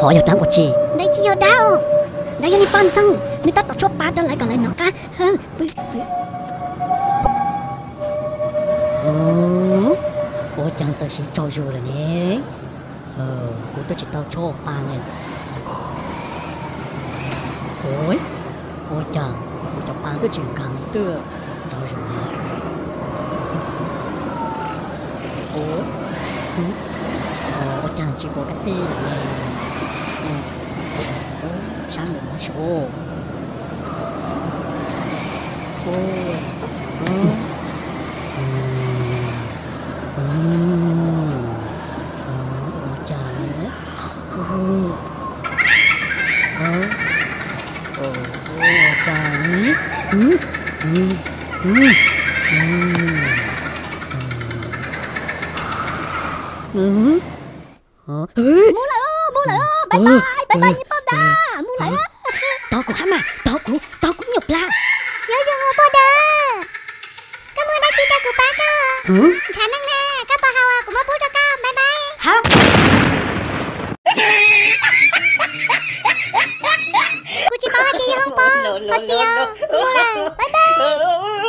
họ yêu trắng của chị đấy chị yêu đau đấy như con xong người ta tổ chốt ba cho lại còn lại nó cá hơn ủa chẳng giờ chỉ cho dù là nhé cũng tôi chỉ tao cho ba này ôi chẳng cho ba tôi chuyện càng nữa cho dù ủa chẳng chỉ có cái tên này sáng được một số mua lại bye bye như bông đa mua lại tao cũng nhục la nhớ dùng mua bông đa cảm ơn đã chia sẻ của ba cơ khả năng nè các bà hào cũng mua bông đa cơ bye bye hả cô chỉ bảo hai kia không po cô chỉ mua lại bye bye